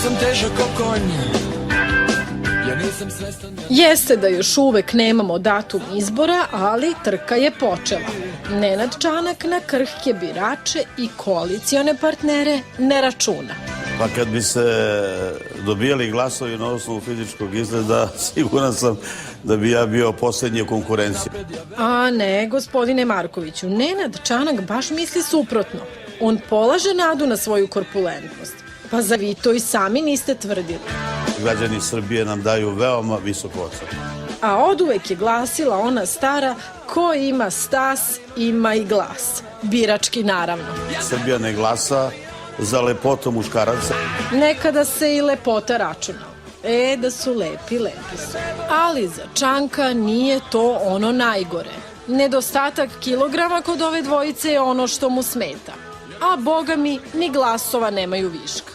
sam težak ko konj. Jeste da još uvek nemamo datum izbora, ali trka je počela. Nenad Čanak na krhke birače i koalicione partnere ne računa. Pa kad bi se dobijali glasovi na osnovu fizičkog izgleda, siguran sam da bi ja bio poslednji u konkurenciji. A ne, gospodine Markoviću, Nenad Čanak baš misli suprotno. On polaže nadu na svoju korpulentnost. Pa zar vi to i sami niste tvrdili? Građani Srbije nam daju veoma visoko ocenu. A oduvek je glasila ona stara: ko ima stas, ima i glas. Birački, naravno. Srbija ne glasa za lepotu muškaraca. Nekada se i lepota računala. Da su lepi, lepi su. Ali za Čanka nije to ono najgore. Nedostatak kilograma kod ove dvojice je ono što mu smeta. A boga mi, ni glasova nemaju viška.